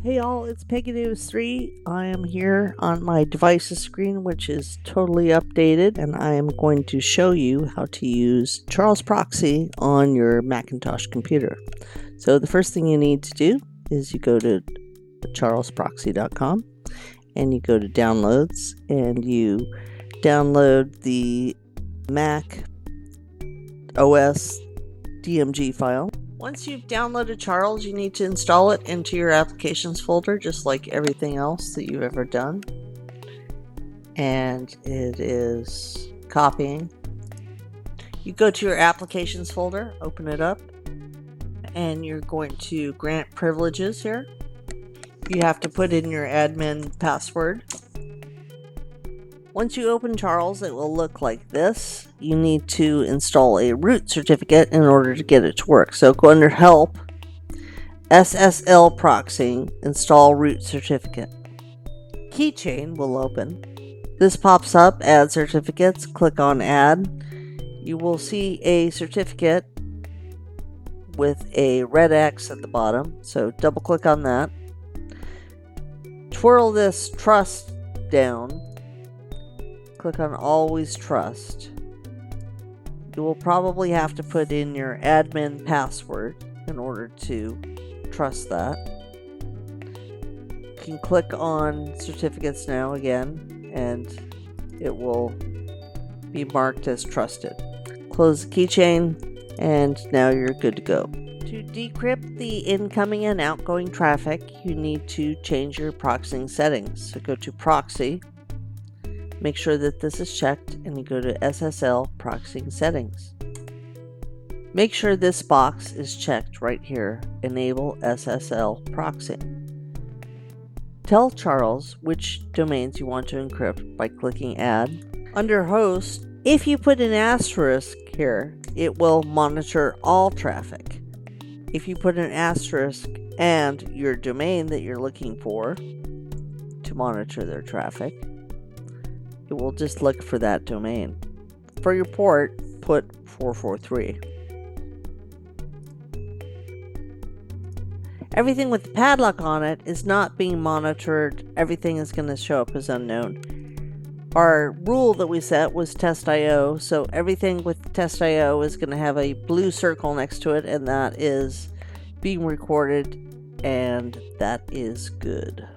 Hey y'all, it's Peggy News 3. I am here on my device's screen, which is totally updated, and I am going to show you how to use Charles Proxy on your Macintosh computer. So the first thing you need to do is you go to charlesproxy.com and you go to downloads and you download the Mac OS DMG file. Once you've downloaded Charles, you need to install it into your applications folder, just like everything else that you've ever done. And it is copying. You go to your applications folder, open it up, and you're going to grant privileges here. You have to put in your admin password. Once you open Charles, it will look like this. You need to install a root certificate in order to get it to work. So go under Help, SSL Proxy, Install Root Certificate. Keychain will open. This pops up, Add Certificates. Click on Add. You will see a certificate with a red X at the bottom. So double click on that. Twirl this trust down. Click on Always Trust. You will probably have to put in your admin password in order to trust that. You can click on Certificates now again, and it will be marked as trusted. Close the keychain, and now you're good to go. To decrypt the incoming and outgoing traffic, you need to change your proxying settings. So go to Proxy. Make sure that this is checked and you go to SSL Proxying Settings. Make sure this box is checked right here, Enable SSL Proxying. Tell Charles which domains you want to encrypt by clicking Add. Under Host, if you put an asterisk here, it will monitor all traffic. If you put an asterisk and your domain that you're looking for to monitor their traffic, it will just look for that domain. For your port, put 443. Everything with the padlock on it is not being monitored. Everything is going to show up as unknown. Our rule that we set was test.io, so everything with test.io is going to have a blue circle next to it, and that is being recorded, and that is good.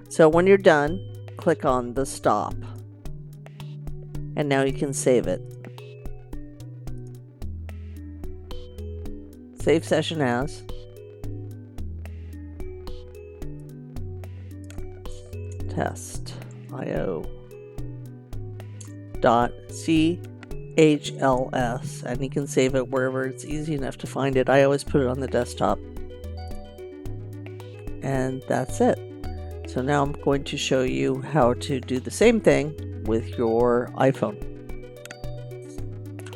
So when you're done, click on the stop, and now you can save it. Save session as. test.io.chls, and you can save it wherever it's easy enough to find it. I always put it on the desktop, and that's it. So now I'm going to show you how to do the same thing with your iPhone.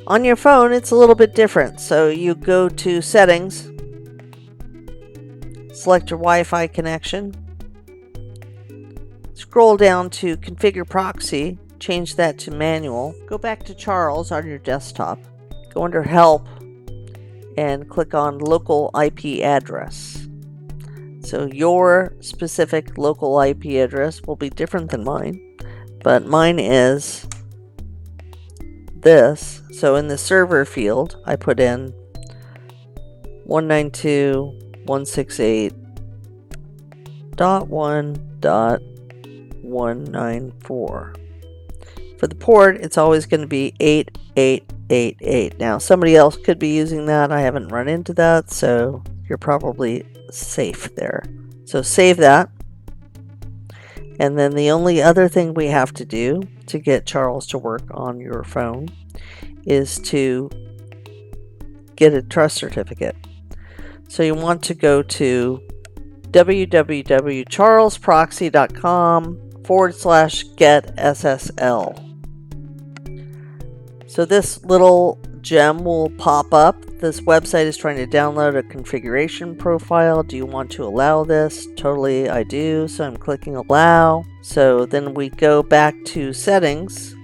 On your phone, it's a little bit different. So you go to Settings, select your Wi-Fi connection, scroll down to Configure Proxy, change that to Manual, go back to Charles on your desktop, go under Help, and click on Local IP Address. So your specific local IP address will be different than mine, but mine is this. So in the server field, I put in 192.168.1.194. For the port, it's always going to be 8888. Now, somebody else could be using that. I haven't run into that, so you're probably safe there. So save that. And then the only other thing we have to do to get Charles to work on your phone is to get a trust certificate. So you want to go to www.charlesproxy.com/get-SSL. So this little gem will pop up. This website is trying to download a configuration profile. Do you want to allow this? Totally, I do. So I'm clicking allow. So then we go back to settings.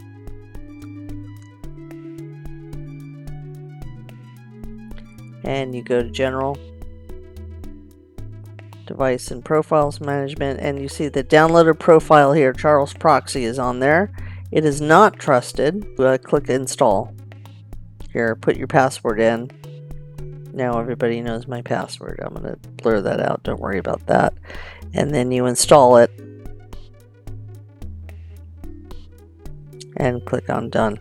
And you go to general. device and profiles management, and you see the downloaded profile here, Charles Proxy, is on there. It is not trusted. Click install. Here, put your password in. Now everybody knows my password. I'm going to blur that out. Don't worry about that. And then you install it. And click on done.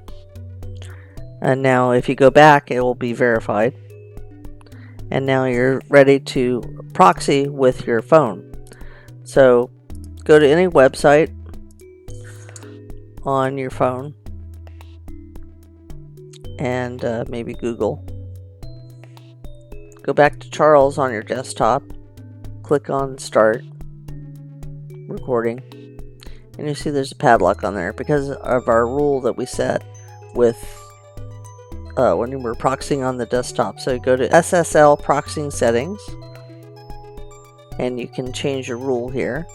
And now if you go back, it will be verified. And now you're ready to proxy with your phone. So go to any website on your phone and maybe Google. Go back to Charles on your desktop, click on start recording, and you see there's a padlock on there because of our rule that we set with when we're proxying on the desktop. So go to SSL proxying settings and you can change your rule here.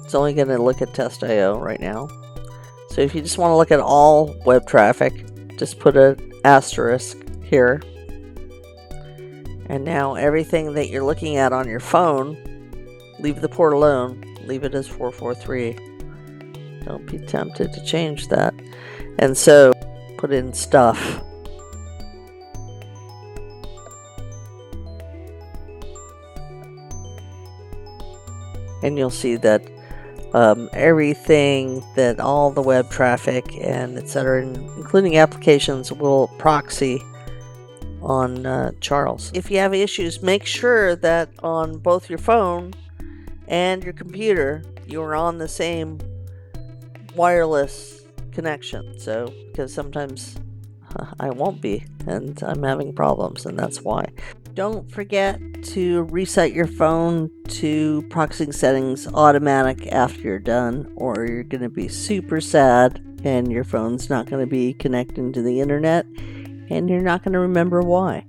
It's only going to look at test.io right now. So if you just want to look at all web traffic, just put an asterisk here. And now everything that you're looking at on your phone, leave the port alone. Leave it as 443. Don't be tempted to change that. And so put in stuff. And you'll see that everything, that all the web traffic and etc., including applications, will proxy on Charles. If you have issues, make sure that on both your phone and your computer you are on the same wireless connection. So because sometimes I won't be and I'm having problems, and that's why. Don't forget to reset your phone to proxying settings automatic after you're done, or you're going to be super sad and your phone's not going to be connecting to the internet and you're not going to remember why.